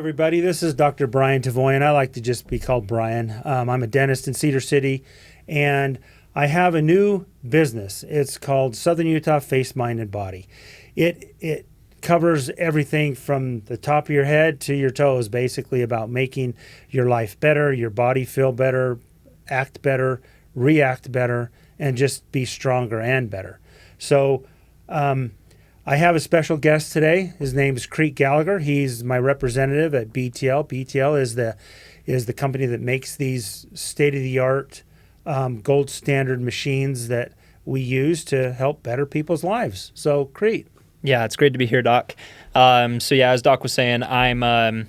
everybody. This is Dr. Brian Tavoyan. I like to just be called Brian. I'm a dentist in Cedar City, and I have a new business. It's called Southern Utah Face, Mind, and Body. It covers everything from the top of your head to your toes, basically about making your life better, your body feel better, act better, react better, and just be stronger and better. So I have a special guest today. His name is Crete Gallagher. He's my representative at BTL. BTL is the company that makes these state-of-the-art gold standard machines that we use to help better people's lives. So, Crete. Yeah, it's great to be here, Doc. As Doc was saying, my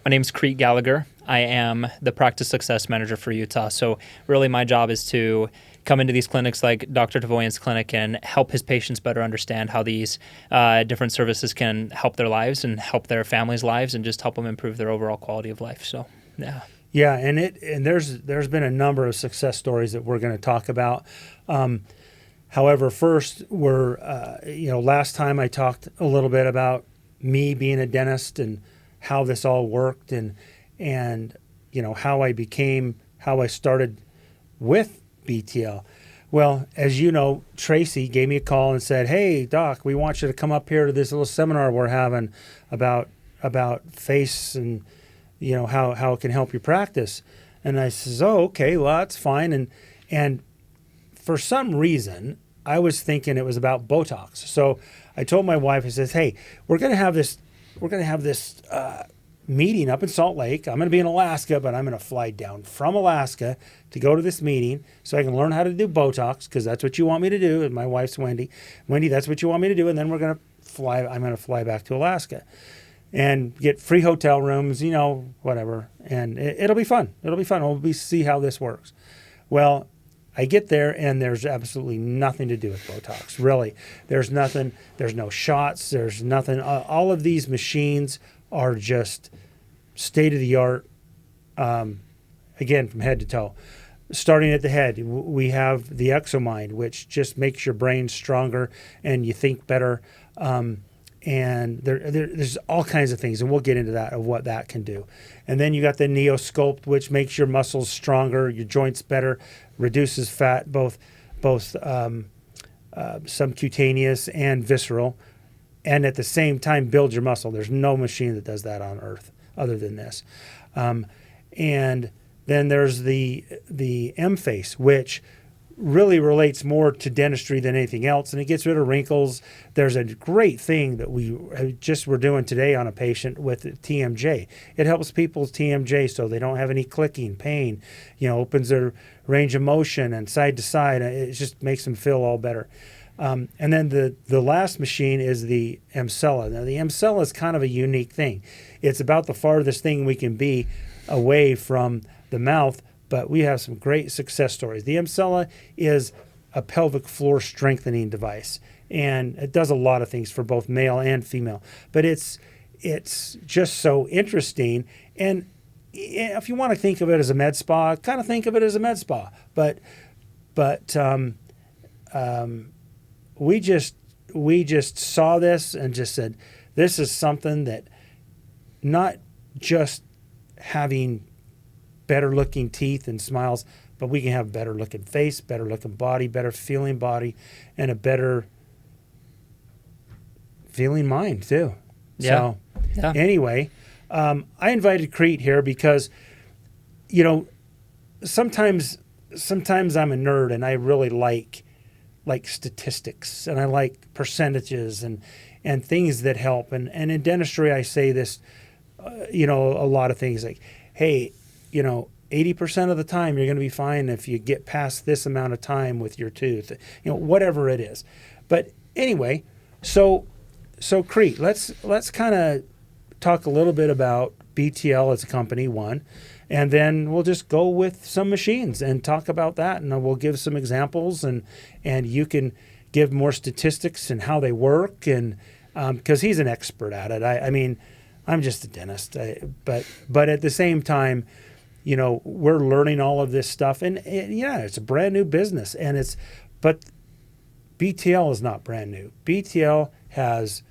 name's Crete Gallagher. I am the practice success manager for Utah. So really my job is to come into these clinics like Dr. Tavoyan's clinic and help his patients better understand how these different services can help their lives and help their families' lives and just help them improve their overall quality of life. So, yeah. Yeah, and there's been a number of success stories that we're going to talk about. However, first, last time I talked a little bit about me being a dentist and how this all worked and how I started with BTL. Well, as you know, Tracy gave me a call and said, "Hey, Doc, we want you to come up here to this little seminar we're having about face and how it can help your practice." And I says, "Oh, okay, well that's fine." And for some reason, I was thinking it was about Botox. So I told my wife, I says, "Hey, we're gonna have this meeting up in Salt Lake. I'm going to be in Alaska, but I'm going to fly down from Alaska to go to this meeting so I can learn how to do Botox, because that's what you want me to do." And my wife's Wendy. Wendy, that's what you want me to do. And then I'm going to fly back to Alaska and get free hotel rooms, whatever. And it'll be fun. We'll see how this works. Well, I get there and there's absolutely nothing to do with Botox. Really. There's nothing. There's no shots. There's nothing. All of these machines are just state-of-the-art, again, from head to toe. Starting at the head, we have the ExoMind, which just makes your brain stronger and you think better. And there's all kinds of things, and we'll get into that, of what that can do. And then you got the NeoSculpt, which makes your muscles stronger, your joints better, reduces fat, both subcutaneous and visceral, and at the same time build your muscle. There's no machine that does that on earth other than this. And then there's the M-Face, which really relates more to dentistry than anything else, and it gets rid of wrinkles. There's a great thing that we just were doing today on a patient with TMJ. It helps people's TMJ so they don't have any clicking, pain, opens their range of motion and side to side. It just makes them feel all better. And then the last machine is the Emsella. Now, the Emsella is kind of a unique thing. It's about the farthest thing we can be away from the mouth, but we have some great success stories. The Emsella is a pelvic floor strengthening device, and it does a lot of things for both male and female. But it's just so interesting. And if you want to think of it as a med spa, kind of think of it as a med spa. But we just saw this and just said, this is something that not just having better looking teeth and smiles, but we can have better looking face, better looking body, better feeling body, and a better feeling mind too. Yeah. So anyway, I invited Crete here because, sometimes I'm a nerd and I really like statistics, and I like percentages and things that help. And in dentistry, I say this, a lot of things like, hey, 80% of the time you're going to be fine if you get past this amount of time with your tooth, whatever it is. But anyway, so Crete, let's kind of talk a little bit about BTL as a company, one, and then we'll just go with some machines and talk about that, and we'll give some examples, and you can give more statistics and how they work, and because he's an expert at it. I mean, I'm just a dentist, but at the same time, we're learning all of this stuff, and it's a brand new business, but BTL is not brand new. BTL has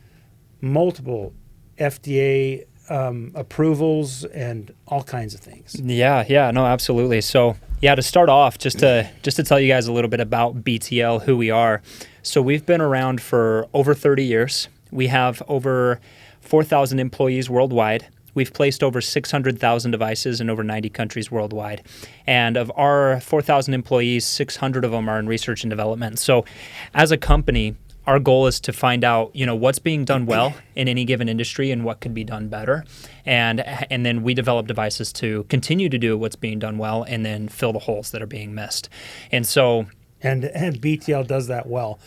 multiple FDA approvals and all kinds of things. Yeah, no, absolutely. So yeah, to start off, just to tell you guys a little bit about BTL, who we are. So we've been around for over 30 years. We have over 4,000 employees worldwide. We've placed over 600,000 devices in over 90 countries worldwide. And of our 4,000 employees, 600 of them are in research and development. So as a company, our goal is to find out, what's being done well in any given industry and what could be done better. And then we develop devices to continue to do what's being done well and then fill the holes that are being missed. And so... And BTL does that well.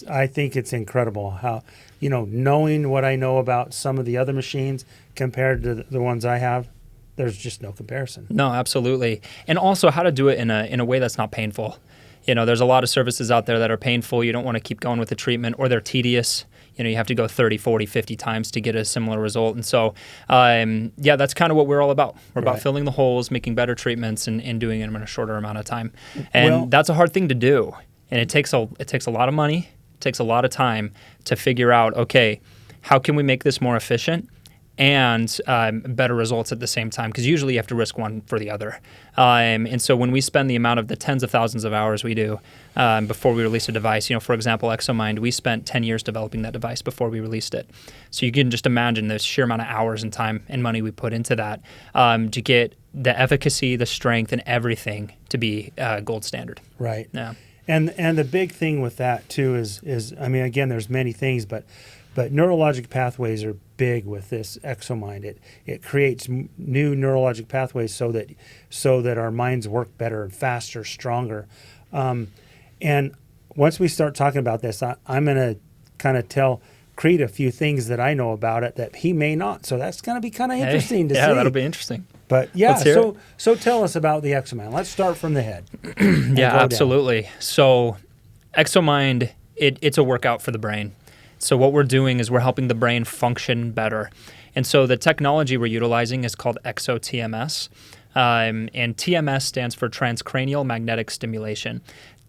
I think it's incredible how, knowing what I know about some of the other machines compared to the ones I have, there's just no comparison. No, absolutely. And also how to do it in a way that's not painful. There's a lot of services out there that are painful. You don't want to keep going with the treatment, or they're tedious. You have to go 30, 40, 50 times to get a similar result. And so, that's kind of what we're all about. We're about filling the holes, making better treatments, and doing them in a shorter amount of time. And that's a hard thing to do. And it takes a lot of money. It takes a lot of time to figure out, okay, how can we make this more efficient and better results at the same time? Because usually you have to risk one for the other. And so when we spend the amount of the tens of thousands of hours we do before we release a device, for example, ExoMind, we spent 10 years developing that device before we released it. So you can just imagine the sheer amount of hours and time and money we put into that to get the efficacy, the strength, and everything to be gold standard. Right. Yeah. And the big thing with that too is again, there's many things, but neurologic pathways are big with this ExoMind. It creates new neurologic pathways so that our minds work better and faster, stronger. And once we start talking about this, I'm going to kind of tell Creed a few things that I know about it that he may not. So that's going to be kind of interesting to see. Yeah, that'll be interesting. But yeah, so tell us about the ExoMind. Let's start from the head. Yeah, absolutely. So ExoMind, it's a workout for the brain. So what we're doing is we're helping the brain function better. And so the technology we're utilizing is called ExoTMS. And TMS stands for transcranial magnetic stimulation.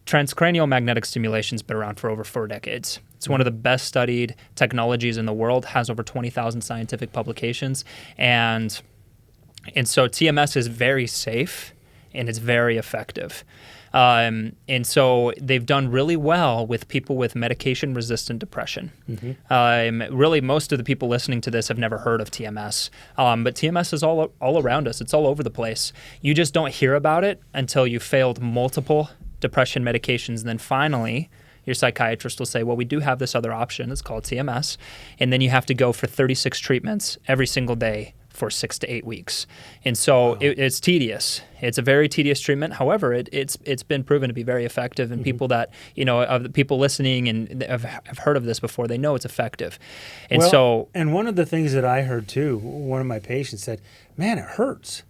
Transcranial magnetic stimulation has been around for over 4 decades. It's one of the best studied technologies in the world, has over 20,000 scientific publications. And so TMS is very safe and it's very effective. And so they've done really well with people with medication-resistant depression. Mm-hmm. Really, most of the people listening to this have never heard of TMS. But TMS is all around us. It's all over the place. You just don't hear about it until you've failed multiple depression medications. And then finally, your psychiatrist will say, well, we do have this other option. It's called TMS. And then you have to go for 36 treatments every single day for 6 to 8 weeks. And so it's tedious. It's a very tedious treatment. However, it's been proven to be very effective. And people that, of the people listening and have heard of this before, they know it's effective. And and one of the things that I heard too, one of my patients said, man, it hurts.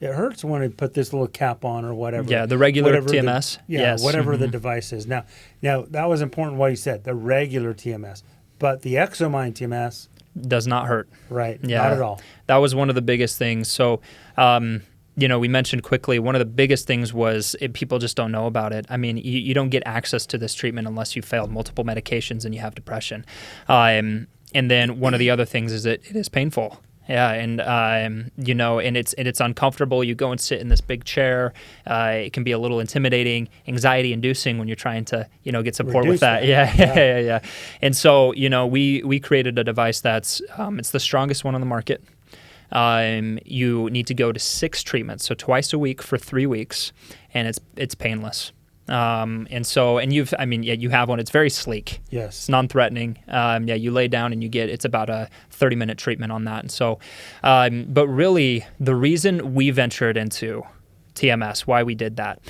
It hurts when I put this little cap on or whatever. Yeah, the regular TMS. Yes. Whatever the device is. Now that was important what you said, the regular TMS. But the ExoMind TMS does not hurt. Right. Yeah. Not at all. That was one of the biggest things. So, we mentioned quickly, one of the biggest things was people just don't know about it. I mean, you don't get access to this treatment unless you failed multiple medications and you have depression. And then one of the other things is it is painful. Yeah, and and it's uncomfortable. You go and sit in this big chair. It can be a little intimidating, anxiety-inducing when you're trying to get support with that. Yeah. And so we created a device that's it's the strongest one on the market. You need to go to 6 treatments, so twice a week for 3 weeks, and it's painless. You have one. It's very sleek. Yes. It's non-threatening. You lay down and it's about a 30-minute treatment on that. And so, but really the reason we ventured into TMS, why we did that,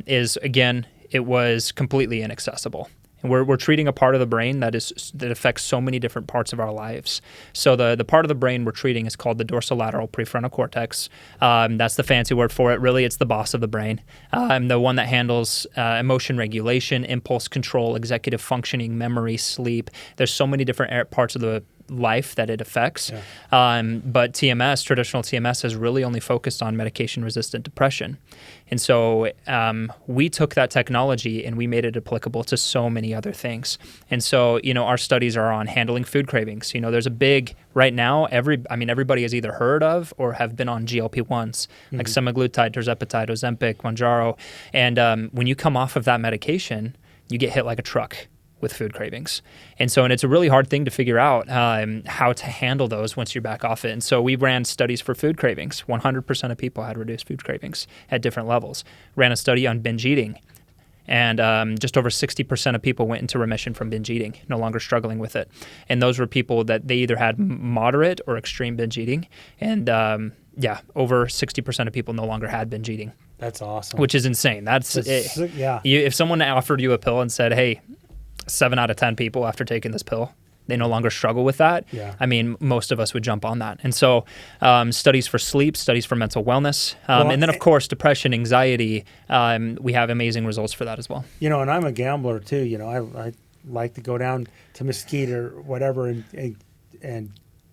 is again, it was completely inaccessible. And we're treating a part of the brain that affects so many different parts of our lives. So the part of the brain we're treating is called the dorsolateral prefrontal cortex. That's the fancy word for it. Really, it's the boss of the brain. The one that handles emotion regulation, impulse control, executive functioning, memory, sleep. There's so many different parts of the life that it affects. Yeah. But TMS, traditional TMS, has really only focused on medication-resistant depression. And so we took that technology and we made it applicable to so many other things. And so, our studies are on handling food cravings. There's a big, right now, everybody has either heard of or have been on GLP-1s, like semaglutide, tirzepatide, Ozempic, Mounjaro. And when you come off of that medication, you get hit like a truck with food cravings. And it's a really hard thing to figure out how to handle those once you're back off it. And so we ran studies for food cravings. 100% of people had reduced food cravings at different levels. Ran a study on binge eating. And just over 60% of people went into remission from binge eating, no longer struggling with it. And those were people that they either had moderate or extreme binge eating. And over 60% of people no longer had binge eating. That's awesome. Which is insane. If someone offered you a pill and said, hey, 7 out of 10 people after taking this pill, they no longer struggle with that. Yeah. Most of us would jump on that. And so studies for sleep, studies for mental wellness, and then, of course, depression, anxiety, we have amazing results for that as well. And I'm a gambler too. I like to go down to Mesquite or whatever and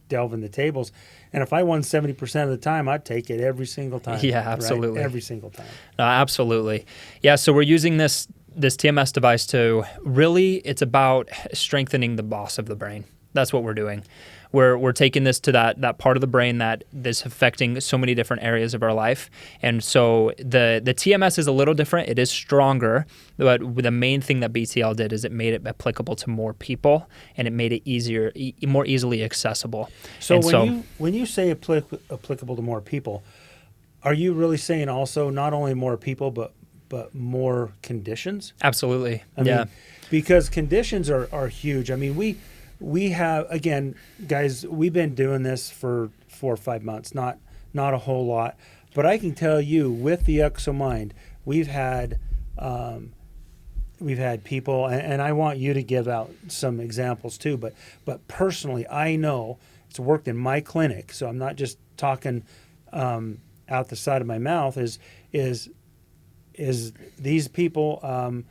delve in the tables. And if I won 70% of the time, I'd take it every single time. Yeah, absolutely. Right? Every single time. Absolutely. Yeah, so we're using this TMS device to really, it's about strengthening the boss of the brain. That's what we're doing. We're taking this to that part of the brain that is affecting so many different areas of our life. And so the TMS is a little different. It is stronger, but the main thing that BTL did is it made it applicable to more people, and it made it easier, more easily accessible. So when you say applicable to more people, are you really saying also not only more people, but more conditions? Absolutely. I mean, because conditions are huge. I mean, we have, again, guys, we've been doing this for 4 or 5 months, not a whole lot. But I can tell you, with the ExoMind, we've had people, and I want you to give out some examples too. But personally, I know it's worked in my clinic, so I'm not just talking out the side of my mouth. Is these people?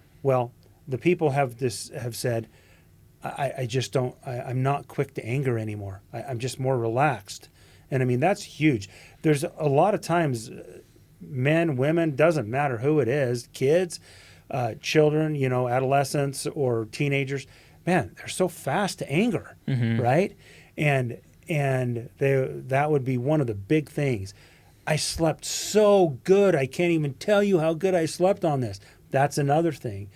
The people have said, I just don't. I'm not quick to anger anymore. I'm just more relaxed, and I mean that's huge. There's a lot of times, men, women, doesn't matter who it is, kids, children, adolescents or teenagers. Man, they're so fast to anger, right? And that would be one of the big things. I slept so good. I can't even tell you how good I slept on this. That's another thing.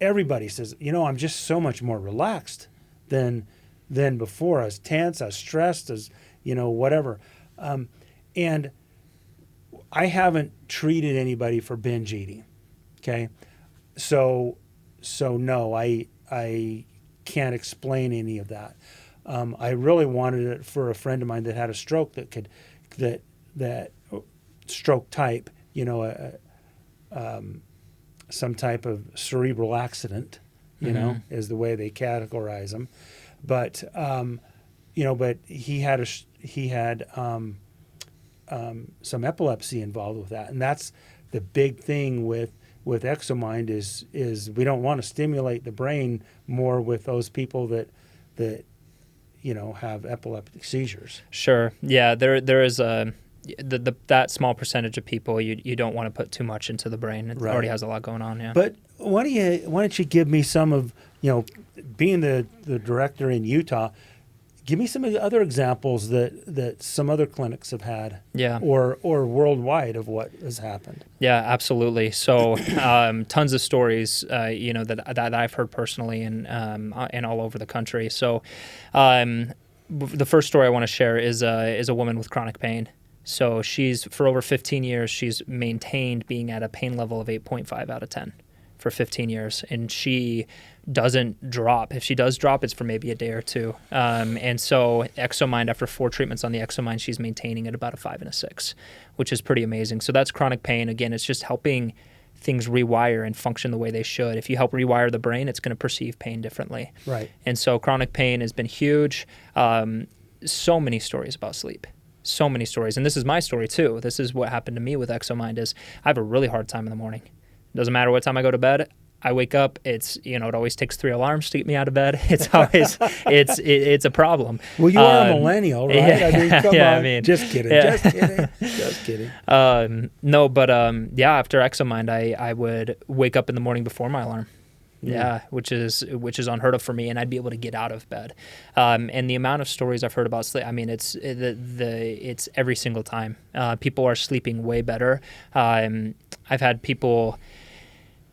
Everybody says, I'm just so much more relaxed than before. I was tense, I was stressed, as whatever. And I haven't treated anybody for binge eating. Okay, so no, I can't explain any of that. I really wanted it for a friend of mine that had a stroke that stroke type, some type of cerebral accident, is the way they categorize them. But but he had some epilepsy involved with that, and that's the big thing with ExoMind is we don't want to stimulate the brain more with those people that have epileptic seizures. Sure. Yeah, there is that small percentage of people you don't want to put too much into the brain. It already has a lot going on. Yeah. But why don't you give me some of being the director in Utah, give me some of the other examples that some other clinics have had. Yeah. Or worldwide of what has happened. Yeah, absolutely. So tons of stories that I've heard personally and all over the country. So the first story I want to share is a woman with chronic pain. So for over 15 years, she's maintained being at a pain level of 8.5 out of 10 for 15 years. And she doesn't drop. If she does drop, it's for maybe a day or two. And so ExoMind, after 4 treatments on the ExoMind, she's maintaining at about a 5 and a 6, which is pretty amazing. So that's chronic pain. Again, it's just helping things rewire and function the way they should. If you help rewire the brain, it's going to perceive pain differently. Right. And so chronic pain has been huge. So many stories about sleep. So many stories. And this is my story too. This is what happened to me with ExoMind is I have a really hard time in the morning. Doesn't matter what time I go to bed. I wake up, it's, it always takes 3 alarms to get me out of bed. It's always, it's a problem. Well, you are a millennial, right? Yeah, I mean, come yeah, on. I mean, Just kidding. yeah. Just kidding. Just kidding. No, but after ExoMind, I would wake up in the morning before my alarm. Yeah, which is unheard of for me, and I'd be able to get out of bed. And the amount of stories I've heard about sleep, I mean, it's every single time. People are sleeping way better. I've had people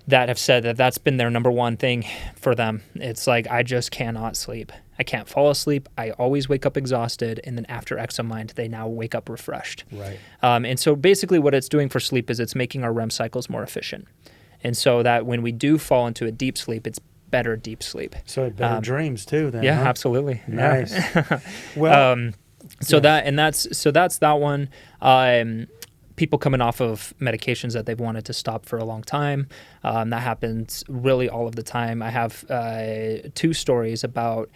that have said that that's been their number one thing for them. It's like, I just cannot sleep. I can't fall asleep. I always wake up exhausted, and then after ExoMind, they now wake up refreshed. Right. And so basically what it's doing for sleep is it's making our REM cycles more efficient. And so that when we do fall into a deep sleep, it's better deep sleep. So better dreams too then. Yeah, huh? absolutely. Nice. Yeah. Well, so that's that one. People coming off of medications that they've wanted to stop for a long time. That happens really all of the time. I have 2 stories about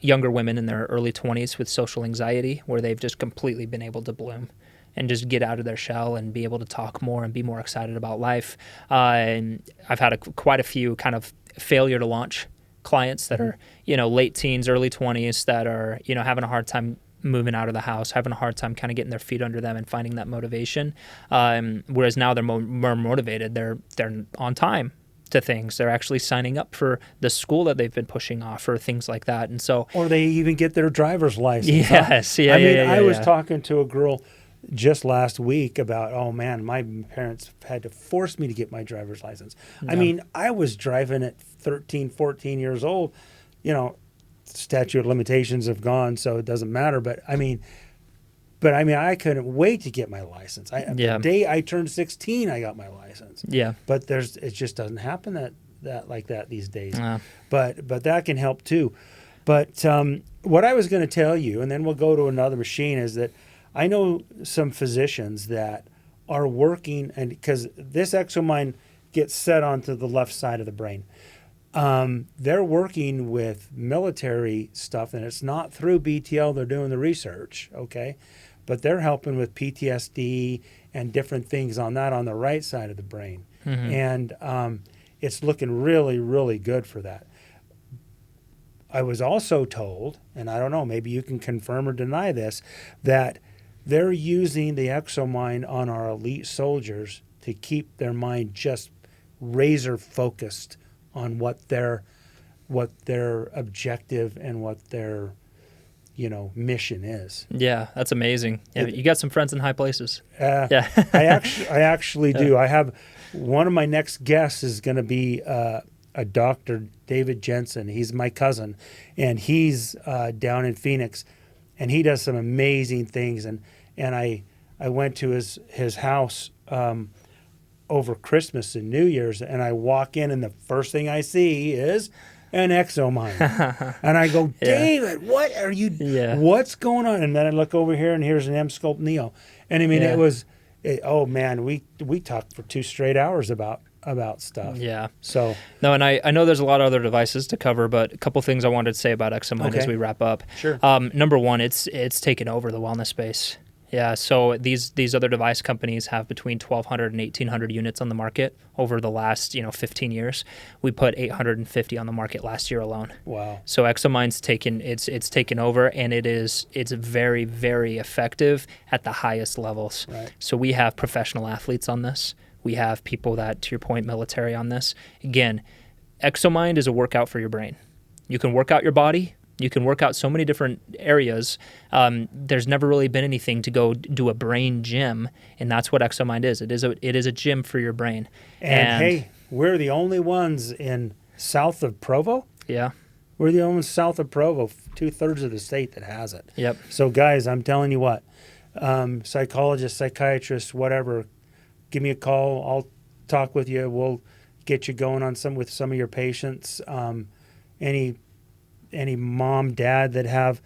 younger women in their early 20s with social anxiety, where they've just completely been able to bloom and just get out of their shell and be able to talk more and be more excited about life. And I've had quite a few kind of failure to launch clients that are, late teens, early 20s that are, having a hard time moving out of the house, having a hard time kind of getting their feet under them and finding that motivation. Whereas now they're more motivated. They're on time to things. They're actually signing up for the school that they've been pushing off or things like that. And so, or they even get their driver's license. Yes. Huh? Yeah. I was talking to a girl just last week about, oh man, my parents had to force me to get my driver's license. Yeah. I mean, I was driving at 13, 14 years old, statute of limitations have gone, so it doesn't matter. But I mean, I couldn't wait to get my license. The day I turned 16, I got my license. Yeah. But it just doesn't happen that like that these days. But that can help too. But what I was going to tell you, and then we'll go to another machine, is that I know some physicians that are working, and because this ExoMind gets set onto the left side of the brain, they're working with military stuff, and it's not through BTL. They're doing the research, okay? But they're helping with PTSD and different things on that on the right side of the brain. Mm-hmm. And it's looking really, really good for that. I was also told, and I don't know, maybe you can confirm or deny this, that they're using the ExoMind on our elite soldiers to keep their mind just razor focused on what their objective and what their mission is. Yeah, that's amazing. Yeah, you got some friends in high places. Yeah, I actually do. I have one of my next guests is going to be a Dr. David Jensen. He's my cousin, and he's down in Phoenix, and he does some amazing things. And I went to his house over Christmas and New Year's, and I walk in, and the first thing I see is an ExoMind. And I go, David, what are you, what's going on? And then I look over here, and here's an M-Scope Neo. And I mean, oh man, we talked for 2 straight hours about stuff. Yeah. So no, and I know there's a lot of other devices to cover, but a couple things I wanted to say about ExoMind as we wrap up. Sure. Number one, it's taken over the wellness space. Yeah, so these other device companies have between 1,200 and 1,800 units on the market over the last 15 years. We put 850 on the market last year alone. Wow! So ExoMind's taken over, and it's very, very effective at the highest levels. Right. So we have professional athletes on this. We have people that, to your point, military on this. Again, ExoMind is a workout for your brain. You can work out your body. You can work out so many different areas. There's never really been anything to go do a brain gym, and that's what ExoMind is. It is a gym for your brain. And hey, we're the only ones in south of Provo. Yeah. We're the only ones south of Provo, 2/3 of the state that has it. Yep. So guys, I'm telling you what, psychologists, psychiatrists, whatever, give me a call. I'll talk with you. We'll get you going on with some of your patients. Any mom, dad that have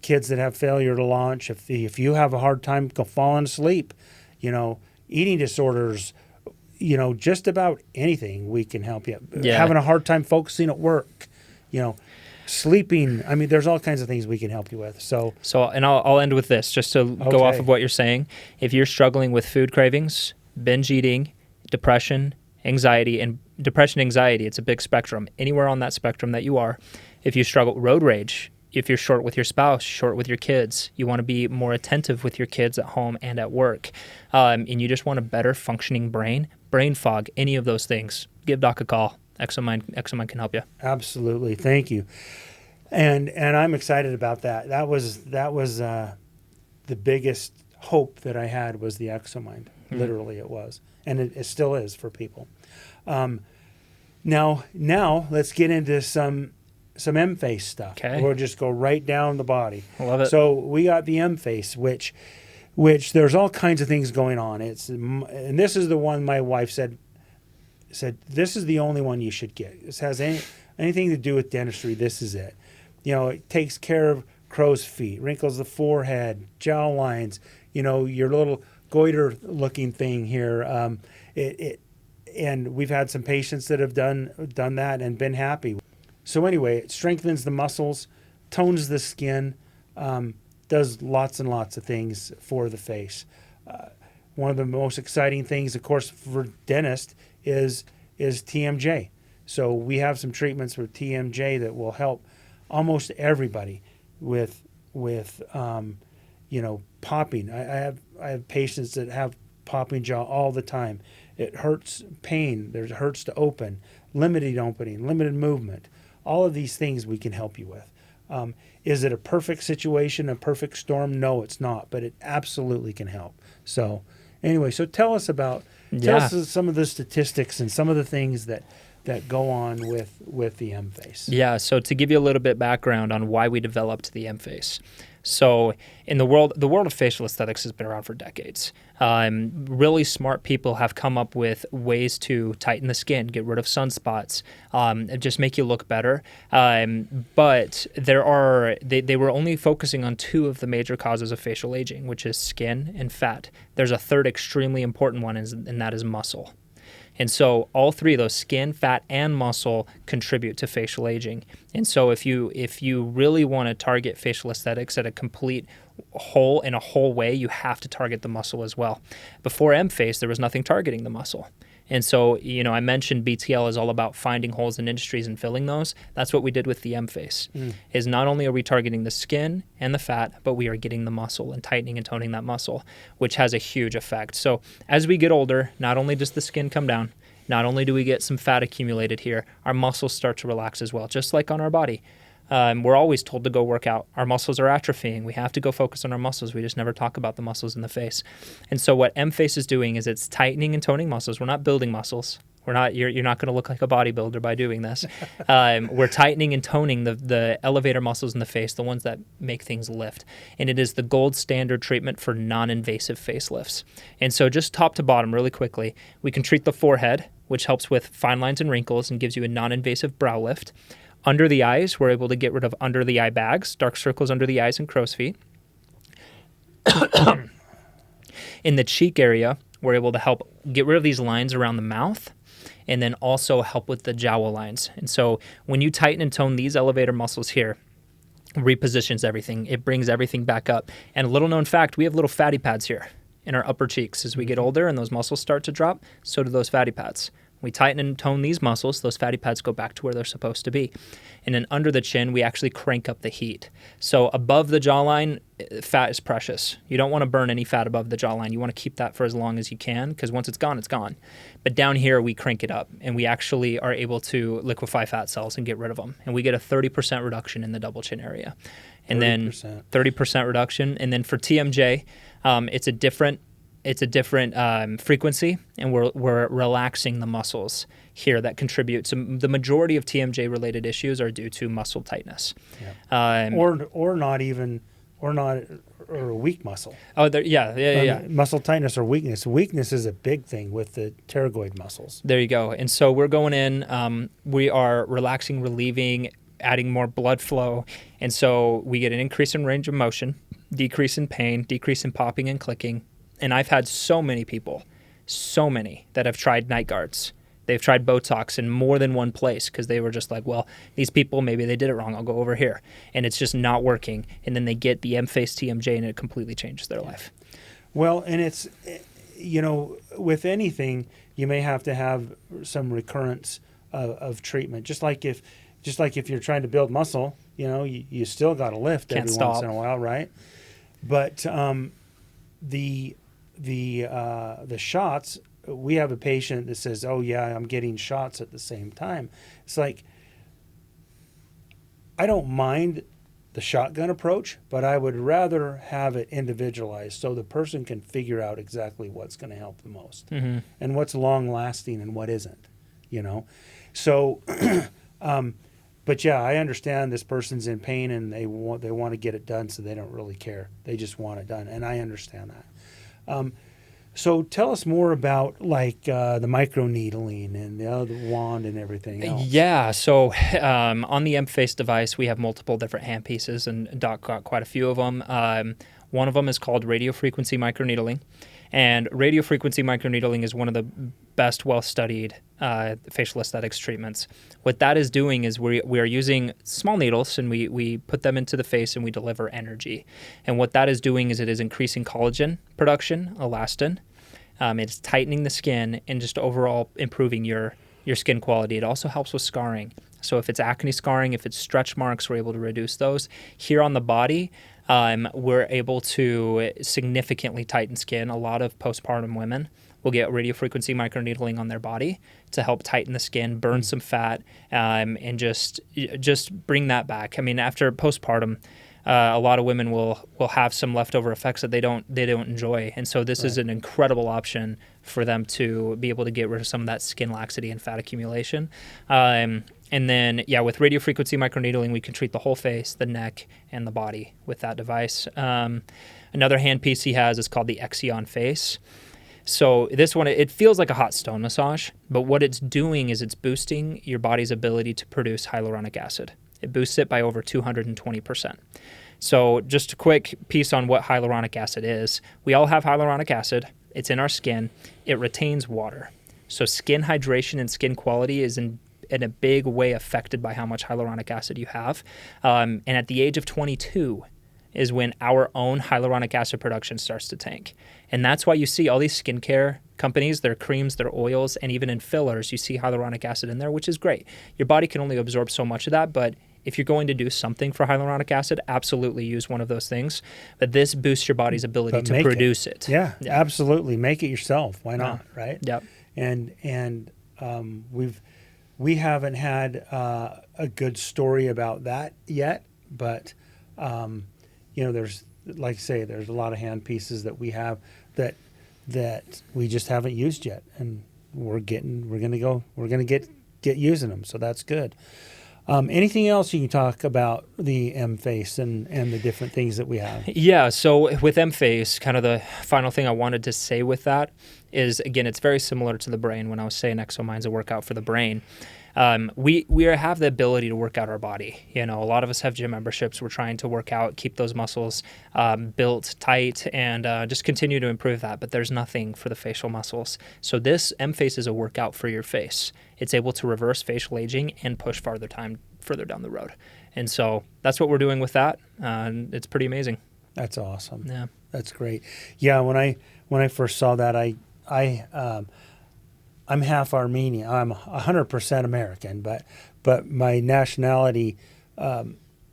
kids that have failure to launch, if you have a hard time falling asleep, eating disorders, just about anything, we can help you. Yeah. Having a hard time focusing at work, sleeping. I mean, there's all kinds of things we can help you with. So and I'll end with this, just to go off of what you're saying. If you're struggling with food cravings, binge eating, depression, anxiety, and depression, anxiety, it's a big spectrum. Anywhere on that spectrum that you are, if you struggle, road rage, if you're short with your spouse, short with your kids, you want to be more attentive with your kids at home and at work, and you just want a better functioning brain fog, any of those things, give Doc a call. Exomind can help you. Absolutely. Thank you. And I'm excited about that. That was the biggest hope that I had was the Exomind. Literally it was. And it still is for people. Now let's get into some M-face stuff. Okay. We'll just go right down the body. I love it. So we got the M-face, which there's all kinds of things going on. And this is the one my wife said this is the only one you should get. This has anything to do with dentistry. This is it. It takes care of crow's feet, wrinkles the forehead, jowl lines. Your little goiter-looking thing here. And we've had some patients that have done that and been happy. So anyway, it strengthens the muscles, tones the skin, does lots and lots of things for the face. One of the most exciting things, of course, for dentists is TMJ. So we have some treatments for TMJ that will help almost everybody with popping. I have patients that have popping jaw all the time. It hurts, pain. It hurts to open, limited opening, limited movement. All of these things we can help you with. Is it a perfect situation, a perfect storm? No, it's not, but it absolutely can help. So anyway, tell us some of the statistics and some of the things that go on with the M-face. Yeah, so to give you a little bit background on why we developed the M-face. So in the world of facial aesthetics has been around for decades. Really smart people have come up with ways to tighten the skin, get rid of sunspots, just make you look better. But they were only focusing on two of the major causes of facial aging, which is skin and fat. There's a third extremely important one, and that is muscle. And so all three of those, skin, fat, and muscle, contribute to facial aging. And so if you really want to target facial aesthetics at a complete whole, in a whole way, you have to target the muscle as well. Before M-face, there was nothing targeting the muscle. And so, I mentioned BTL is all about finding holes in industries and filling those. That's what we did with the M-face, is not only are we targeting the skin and the fat, but we are getting the muscle and tightening and toning that muscle, which has a huge effect. So as we get older, not only does the skin come down, not only do we get some fat accumulated here, our muscles start to relax as well, just like on our body. We're always told to go work out. Our muscles are atrophying. We have to go focus on our muscles. We just never talk about the muscles in the face. And so what M-face is doing is it's tightening and toning muscles. We're not building muscles. You're not going to look like a bodybuilder by doing this. We're tightening and toning the elevator muscles in the face, the ones that make things lift. And it is the gold standard treatment for non-invasive facelifts. And so just top to bottom, really quickly, we can treat the forehead, which helps with fine lines and wrinkles and gives you a non-invasive brow lift. Under the eyes, we're able to get rid of under the eye bags, dark circles under the eyes, and crow's feet. In the cheek area, we're able to help get rid of these lines around the mouth and then also help with the jowl lines. And so when you tighten and tone these elevator muscles here, repositions everything. It brings everything back up. And a little known fact, we have little fatty pads here in our upper cheeks. As we get older and those muscles start to drop, so do those fatty pads. We tighten and tone these muscles, those fatty pads go back to where they're supposed to be. And then under the chin, we actually crank up the heat. So above the jawline, fat is precious. You don't want to burn any fat above the jawline. You want to keep that for as long as you can, because once it's gone, it's gone. But down here, we crank it up, and we actually are able to liquefy fat cells and get rid of them. And we get a 30% reduction in the double chin area. And 30%. Then 30% reduction. And then for TMJ, it's a different frequency, and we're relaxing the muscles here that contribute. So the majority of TMJ related issues are due to muscle tightness, or a weak muscle. Oh, yeah. Muscle tightness or weakness. Weakness is a big thing with the pterygoid muscles. There you go. And so we're going in. We are relaxing, relieving, adding more blood flow, and so we get an increase in range of motion, decrease in pain, decrease in popping and clicking. And I've had so many that have tried night guards. They've tried Botox in more than one place because they were just like, well, these people, maybe they did it wrong. I'll go over here. And it's just not working. And then they get the M-face TMJ and it completely changes their life. Well, and it's, with anything, you may have to have some recurrence of treatment. Just like if you're trying to build muscle, you still got to lift Can't every stop. once in a while, right? But the shots, we have a patient that says, "Oh yeah, I'm getting shots at the same time." It's like, I don't mind the shotgun approach, but I would rather have it individualized so the person can figure out exactly what's going to help the most and what's long lasting and what isn't, So, but yeah, I understand this person's in pain and they want to get it done, so they don't really care. They just want it done, and I understand that. So tell us more about the microneedling and the wand and everything else. Yeah, so on the M-Face device, we have multiple different handpieces, and Doc got quite a few of them. One of them is called radiofrequency microneedling, and radiofrequency microneedling is one of the best well-studied facial aesthetics treatments. What that is doing is we are using small needles, and we put them into the face, and we deliver energy. And what that is doing is it is increasing collagen production, elastin. It's tightening the skin and just overall improving your skin quality. It also helps with scarring. So if it's acne scarring, if it's stretch marks, we're able to reduce those. Here on the body, we're able to significantly tighten skin. A lot of postpartum women will get radiofrequency microneedling on their body to help tighten the skin, burn some fat, and just bring that back. I mean, after postpartum, a lot of women will have some leftover effects that they don't enjoy, and so this is an incredible option for them to be able to get rid of some of that skin laxity and fat accumulation. And then, with radiofrequency microneedling, we can treat the whole face, the neck, and the body with that device. Another handpiece he has is called the Exion Face. So this one, it feels like a hot stone massage, but what it's doing is it's boosting your body's ability to produce hyaluronic acid. It boosts it by over 220%. So just a quick piece on what hyaluronic acid is. We all have hyaluronic acid. It's in our skin. It retains water. So skin hydration and skin quality is in a big way affected by how much hyaluronic acid you have. And at the age of 22 is when our own hyaluronic acid production starts to tank. And that's why you see all these skincare companies, their creams, their oils, and even in fillers, you see hyaluronic acid in there, which is great. Your body can only absorb so much of that, but if you're going to do something for hyaluronic acid, absolutely use one of those things. But this boosts your body's ability to produce it. Yeah, absolutely. Make it yourself. Why not, right? Yep. And we haven't had a good story about that yet, but there's, like I say, there's a lot of hand pieces that we have that we just haven't used yet, and we're gonna get using them, so that's good. Anything else you can talk about the M-Face and the different things that we have? Yeah, so with M-Face, kind of the final thing I wanted to say with that is, again, it's very similar to the brain. When I was saying ExoMind's a workout for the brain, we have the ability to work out our body. A lot of us have gym memberships. We're trying to work out, keep those muscles built tight, and just continue to improve that. But there's nothing for the facial muscles. So this M-Face is a workout for your face. It's able to reverse facial aging and push further down the road. And so that's what we're doing with that. It's pretty amazing. That's awesome. Yeah, that's great. Yeah, when I first saw that, I'm half Armenian. I'm 100% American, but my nationality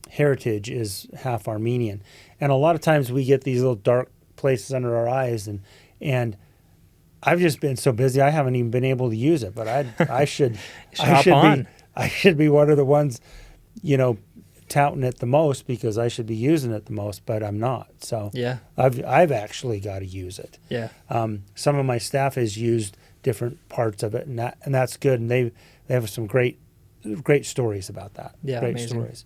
heritage is half Armenian. And a lot of times we get these little dark places under our eyes, and I've just been so busy I haven't even been able to use it. But I should be one of the ones, touting it the most, because I should be using it the most, but I'm not. So yeah, I've actually got to use it. Yeah. Some of my staff has used different parts of it, and that's good. And they have some great stories about that. Yeah, great amazing. Stories.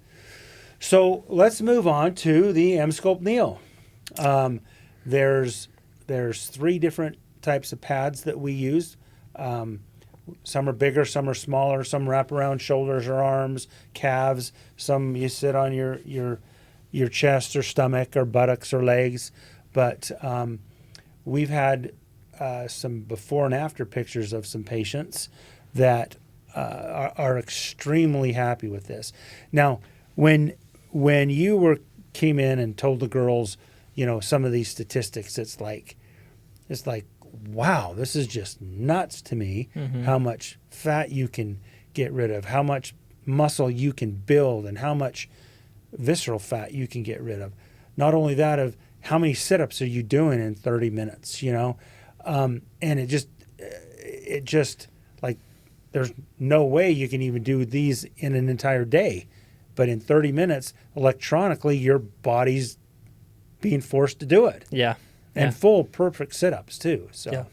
So let's move on to the M-Sculpt Neo. There's 3 different types of pads that we use. Some are bigger, some are smaller, some wrap around shoulders or arms, calves. Some you sit on your chest or stomach or buttocks or legs. But we've had some before and after pictures of some patients that are extremely happy with this. Now, when you came in and told the girls, some of these statistics, it's like, wow, this is just nuts to me, how much fat you can get rid of, how much muscle you can build, and how much visceral fat you can get rid of. Not only that, of how many sit-ups are you doing in 30 minutes, and it just like, there's no way you can even do these in an entire day. But in 30 minutes, electronically, your body's being forced to do it. Yeah. And full perfect sit-ups too. So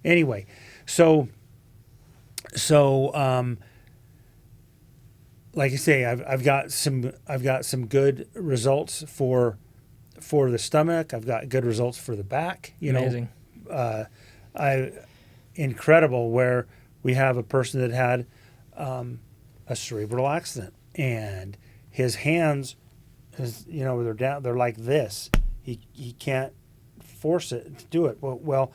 anyway, so like I say, I've got some good results for the stomach. I've got good results for the back. Amazing. Incredible, where we have a person that had a cerebral accident, and his hands, they're down. They're like this. He can't force it to do it. Well,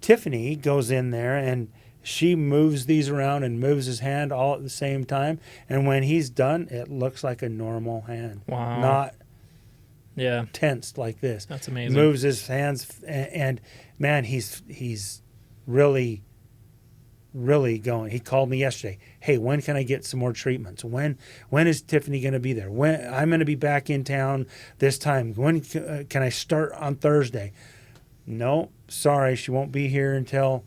Tiffany goes in there and she moves these around and moves his hand all at the same time. And when he's done, it looks like a normal hand. Wow. Not tensed like this. That's amazing. Moves his hands, and man, he's really, really going. He called me yesterday. Hey, when can I get some more treatments? When is Tiffany going to be there? When I'm going to be back in town this time? When can I start on Thursday? No, sorry, she won't be here until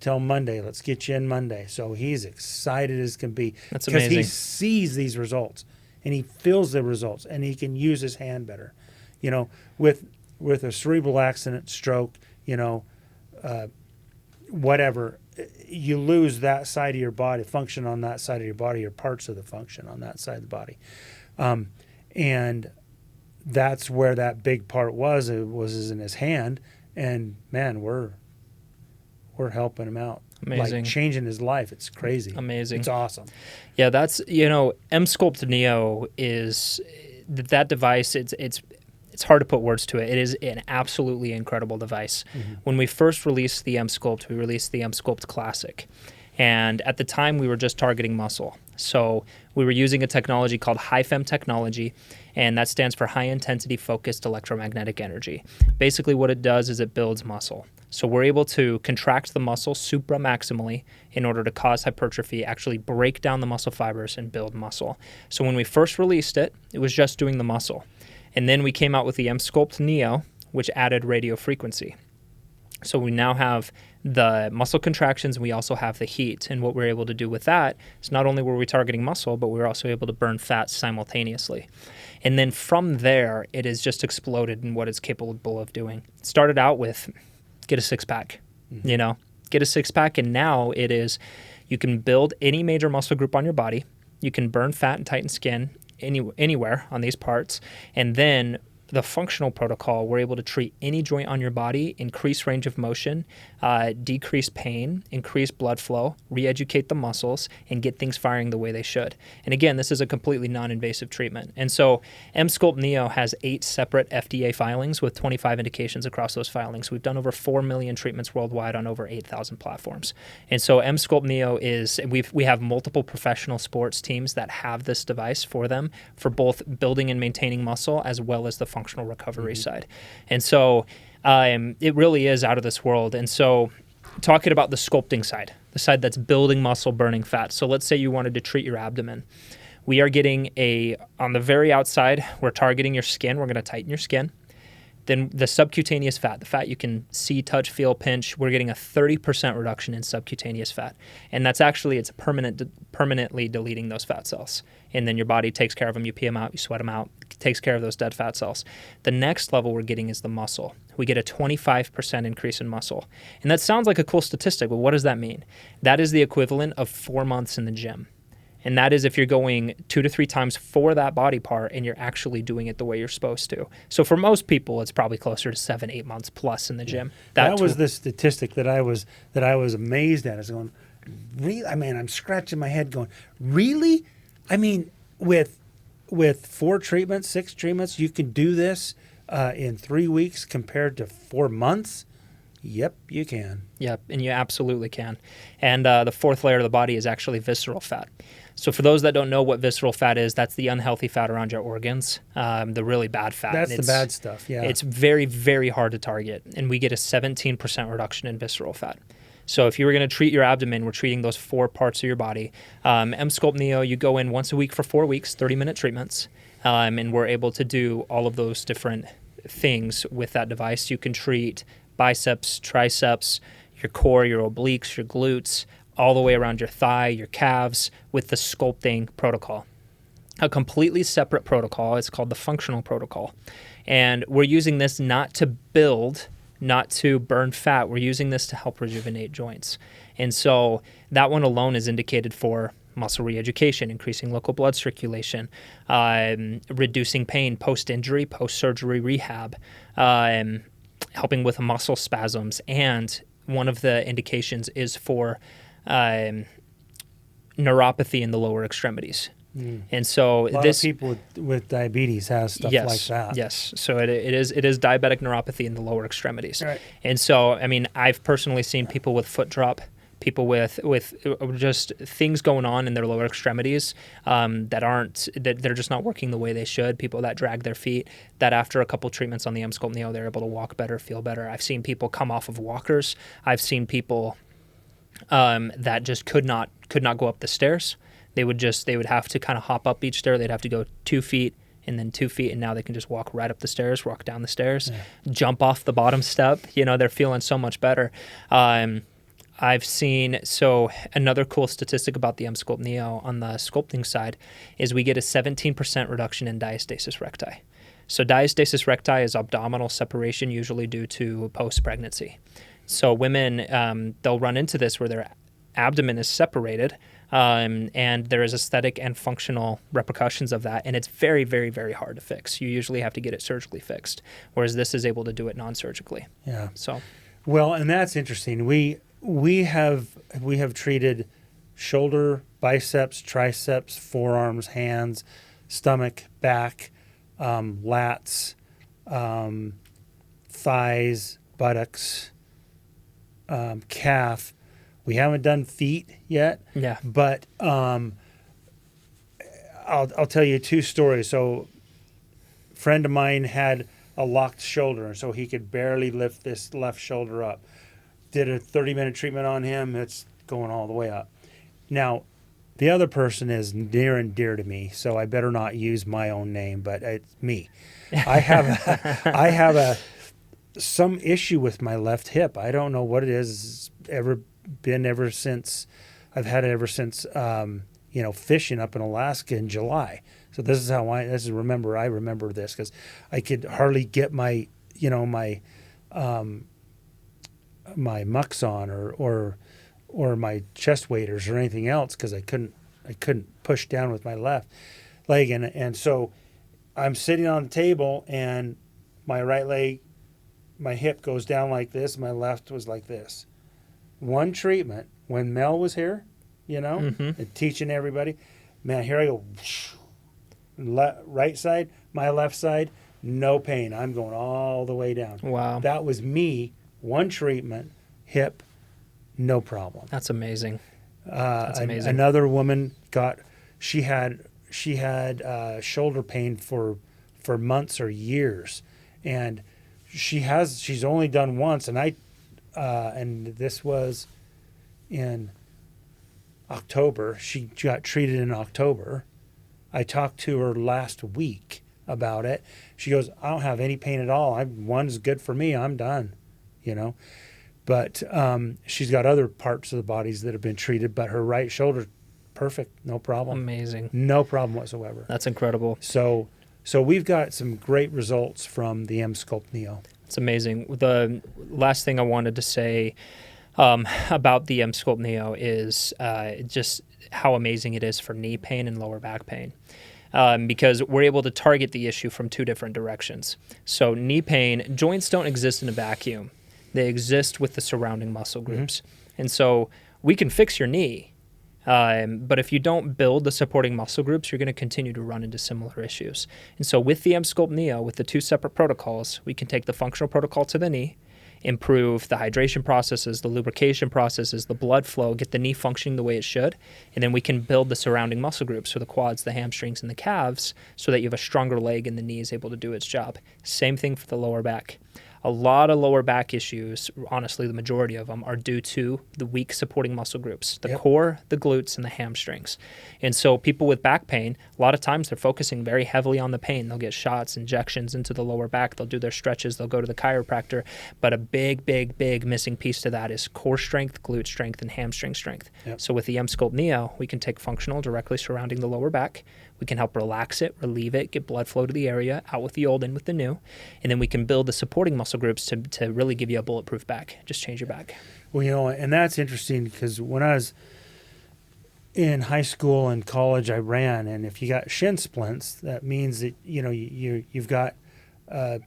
Monday. Let's get you in Monday. So he's excited as can be. That's amazing. Because he sees these results and he feels the results and he can use his hand better. With a cerebral accident, stroke, whatever, you lose that side of your body, function on that side of your body, or parts of the function on that side of the body. And that's where that big part was. It was in his hand. And man, we're helping him out. Amazing. Like changing his life. It's crazy. Amazing. It's awesome. Yeah, that's, M-Sculpt Neo is that device. It's hard to put words to it. It is an absolutely incredible device. When we first released the M-Sculpt, we released the M-Sculpt Classic. And at the time, we were just targeting muscle. So we were using a technology called HIFEM technology, and that stands for High Intensity Focused Electromagnetic Energy. Basically, what it does is it builds muscle. So we're able to contract the muscle supramaximally in order to cause hypertrophy, actually break down the muscle fibers and build muscle. So when we first released it, it was just doing the muscle. And then we came out with the M-Sculpt Neo, which added radio frequency. So we now have the muscle contractions, and we also have the heat. And what we're able to do with that is not only were we targeting muscle, but we were also able to burn fat simultaneously. And then from there, it has just exploded in what it's capable of doing. It started out with get a six-pack, get a six-pack, and now it is you can build any major muscle group on your body. You can burn fat and tighten skin anywhere on these parts, and then the functional protocol, we're able to treat any joint on your body, increase range of motion, decrease pain, increase blood flow, re-educate the muscles, and get things firing the way they should. And again, this is a completely non-invasive treatment. And so M-Sculpt Neo has 8 separate FDA filings with 25 indications across those filings. We've done over 4 million treatments worldwide on over 8,000 platforms. And so M-Sculpt Neo is, we have multiple professional sports teams that have this device for them for both building and maintaining muscle as well as the functional recovery side. And so it really is out of this world. And so talking about the sculpting side, the side that's building muscle, burning fat. So let's say you wanted to treat your abdomen. We are getting on the very outside, we're targeting your skin. We're going to tighten your skin. Then the subcutaneous fat, the fat you can see, touch, feel, pinch, we're getting a 30% reduction in subcutaneous fat. And that's actually, it's permanently deleting those fat cells. And then your body takes care of them. You pee them out, you sweat them out, takes care of those dead fat cells. The next level we're getting is the muscle. We get a 25% increase in muscle. And that sounds like a cool statistic, but what does that mean? That is the equivalent of 4 months in the gym. And that is if you're going 2 to 3 times for that body part and you're actually doing it the way you're supposed to. So for most people, it's probably closer to 7-8 months plus in the gym. That was the statistic that I was amazed at. I was going, really? I mean, I'm scratching my head going, really? I mean, with 4 treatments, 6 treatments, you can do this in 3 weeks compared to 4 months? Yep, you can. Yep, and you absolutely can. And the fourth layer of the body is actually visceral fat. So for those that don't know what visceral fat is, that's the unhealthy fat around your organs, the really bad fat. That's And the bad stuff. Yeah. It's very, very hard to target, and we get a 17% reduction in visceral fat. So if you were going to treat your abdomen, we're treating those 4 parts of your body. Emsculpt Neo, you go in once a week for 4 weeks, 30-minute treatments, and we're able to do all of those different things with that device. You can treat biceps, triceps, your core, your obliques, your glutes, all the way around your thigh, your calves, with the sculpting protocol. A completely separate protocol. It's called the functional protocol. And we're using this not to build, not to burn fat. We're using this to help rejuvenate joints. And so that one alone is indicated for muscle re-education, increasing local blood circulation, reducing pain post-injury, post-surgery rehab, helping with muscle spasms. And one of the indications is for neuropathy in the lower extremities. And so a lot of people with diabetes have stuff like that. Yes. So it is diabetic neuropathy in the lower extremities. Right. And so, I mean, I've personally seen people with foot drop, people with just things going on in their lower extremities that they're just not working the way they should. People that drag their feet, that after a couple treatments on the Emsculpt Neo, they're able to walk better, feel better. I've seen people come off of walkers. I've seen people that just could not go up the stairs. They would have to kind of hop up each stair. They'd have to go 2 feet and then 2 feet, and now they can just walk right up the stairs, walk down the stairs, jump off the bottom step. They're feeling so much better. I've seen, so another cool statistic about the Emsculpt Neo on the sculpting side is we get a 17% reduction in diastasis recti. So diastasis recti is abdominal separation, usually due to post-pregnancy. So women, they'll run into this where their abdomen is separated, and there is aesthetic and functional repercussions of that, and it's very, very, very hard to fix. You usually have to get it surgically fixed, whereas this is able to do it non-surgically. Yeah. So, well, and that's interesting. We have treated shoulder, biceps, triceps, forearms, hands, stomach, back, lats, thighs, buttocks, calf. We haven't done feet yet. yeah. But I'll tell you 2 stories. So a friend of mine had a locked shoulder, so he could barely lift this left shoulder up. Did a 30-minute treatment on him. It's going all the way up. Now, the other person is near and dear to me, so I better not use my own name, but it's me. I have some issue with my left hip. I don't know what it is. Ever since I've had it ever since fishing up in Alaska in July. So this is how I remember this because I could hardly get my my mucks on or my chest waders or anything else because I couldn't push down with my left leg, and so I'm sitting on the table and my right leg, my hip goes down like this, my left was like this. One treatment when Mel was here, and teaching everybody, man, here I go, right side, my left side, no pain. I'm going all the way down. Wow. That was me. One treatment, hip, no problem. That's amazing. That's amazing. Another woman she had shoulder pain for months or years, and she's only done once, and this was in October. She got treated in October. I talked to her last week about it. She goes, I don't have any pain at all. One's good for me. I'm done, But she's got other parts of the bodies that have been treated, but her right shoulder, perfect, no problem. Amazing. No problem whatsoever. That's incredible. So we've got some great results from the Emsculpt Neo. It's amazing. The last thing I wanted to say about the Emsculpt Neo is just how amazing it is for knee pain and lower back pain. Because we're able to target the issue from 2 different directions. So knee pain, joints don't exist in a vacuum. They exist with the surrounding muscle groups. Mm-hmm. And so we can fix your knee, but if you don't build the supporting muscle groups, you're going to continue to run into similar issues. And so with the Emsculpt Neo, with the 2 separate protocols, we can take the functional protocol to the knee, improve the hydration processes, the lubrication processes, the blood flow, get the knee functioning the way it should, and then we can build the surrounding muscle groups, so the quads, the hamstrings, and the calves, so that you have a stronger leg and the knee is able to do its job. Same thing for the lower back. A lot of lower back issues, honestly, the majority of them are due to the weak supporting muscle groups, the core, the glutes, and the hamstrings. And so people with back pain, a lot of times they're focusing very heavily on the pain. They'll get shots, injections into the lower back. They'll do their stretches. They'll go to the chiropractor. But a big, big, big missing piece to that is core strength, glute strength, and hamstring strength. So with the M-Sculpt Neo, we can take functional directly surrounding the lower back. We can help relax it, relieve it, get blood flow to the area, out with the old, in with the new. And then we can build the supporting muscle groups to really give you a bulletproof back. Just change your back. Well, and that's interesting because when I was in high school and college, I ran. And if you got shin splints, that means that, you've got a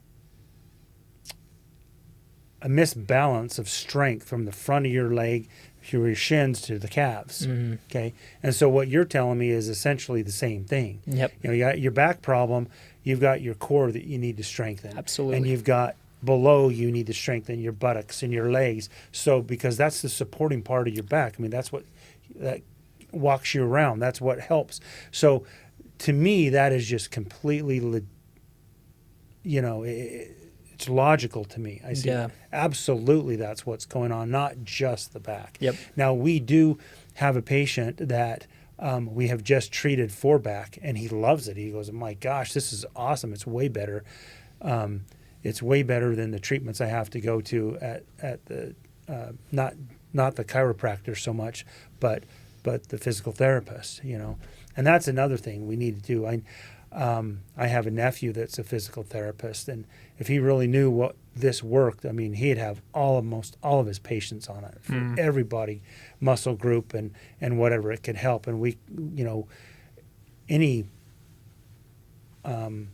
misbalance of strength from the front of your leg through your shins to the calves. Okay. And so what you're telling me is essentially the same thing. Yep. You got your back problem, you've got your core that you need to strengthen. Absolutely. And you've got below, you need to strengthen your buttocks and your legs. So because that's the supporting part of your back. I mean, that's what that walks you around. That's what helps. So to me, that is just completely, it's logical to me. I see. Yeah. Absolutely, that's what's going on, not just the back. Yep. Now, we do have a patient that we have just treated for back, and he loves it. He goes, "My gosh, this is awesome. It's way better. It's way better than the treatments I have to go to at the not the chiropractor so much, but the physical therapist. And that's another thing we need to do. I have a nephew that's a physical therapist, and if he really knew what this worked, I mean, he'd have almost all of his patients on it for every body muscle group and whatever it could help. And we, any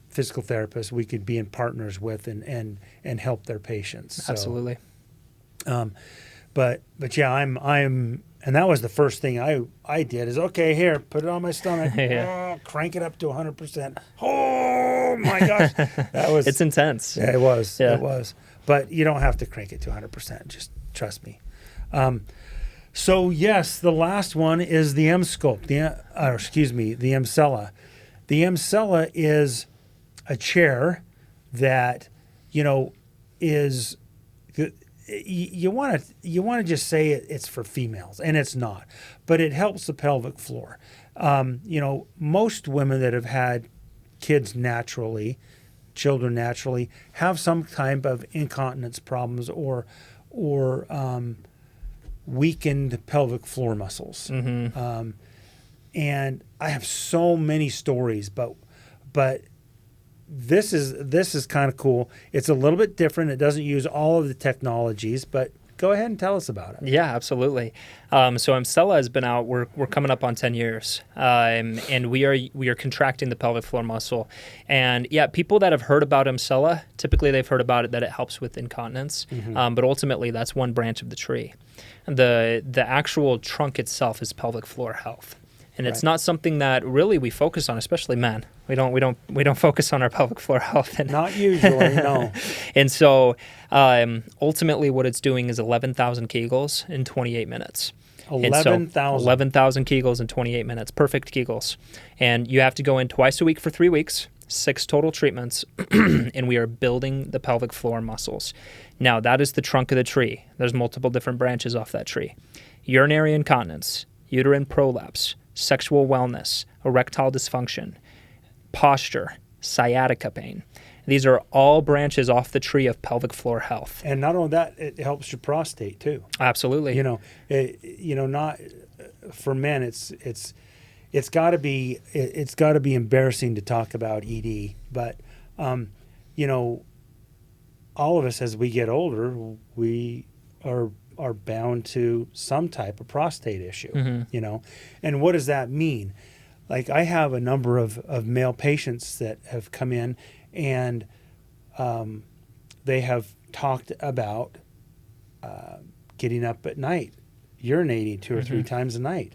physical therapist we could be in partners with and help their patients. So, Absolutely. but yeah, I'm. And that was the first thing I did is, okay, here, put it on my stomach, crank it up to 100%. Oh my gosh, that was It's intense. Yeah, it was. Yeah. It was. But you don't have to crank it to 100%. Just trust me. So yes, the last one is the M-Sculpt. The M-Sella. The M-Sella is a chair that is. You want to just say it's for females, and it's not, but it helps the pelvic floor. Most women that have had children naturally, have some type of incontinence problems or weakened pelvic floor muscles. And I have so many stories, but this is kind of cool. It's a little bit different. It doesn't use all of the technologies, but go ahead and tell us about it. Yeah, absolutely. So M-Sella has been out. We're coming up on 10 years, and we are contracting the pelvic floor muscle. And yeah, people that have heard about M-Sella, typically they've heard about it that it helps with incontinence, but ultimately that's one branch of the tree. The actual trunk itself is pelvic floor health. And it's not something that really we focus on, especially men. We don't focus on our pelvic floor health. Not usually, no. And so ultimately what it's doing is 11,000 Kegels in 28 minutes. 11,000. 11,000 Kegels in 28 minutes. Perfect Kegels. And you have to go in twice a week for 3 weeks, 6 total treatments, and we are building the pelvic floor muscles. Now, that is the trunk of the tree. There's multiple different branches off that tree. Urinary incontinence, uterine prolapse, sexual wellness, erectile dysfunction, posture, sciatica pain. These are all branches off the tree of pelvic floor health. And not only that, it helps your prostate too. Absolutely. Not for men. It's got to be embarrassing to talk about ED, but all of us as we get older, we are bound to some type of prostate issue, And what does that mean? Like, I have a number of male patients that have come in and they have talked about getting up at night, urinating 2 or 3 times a night,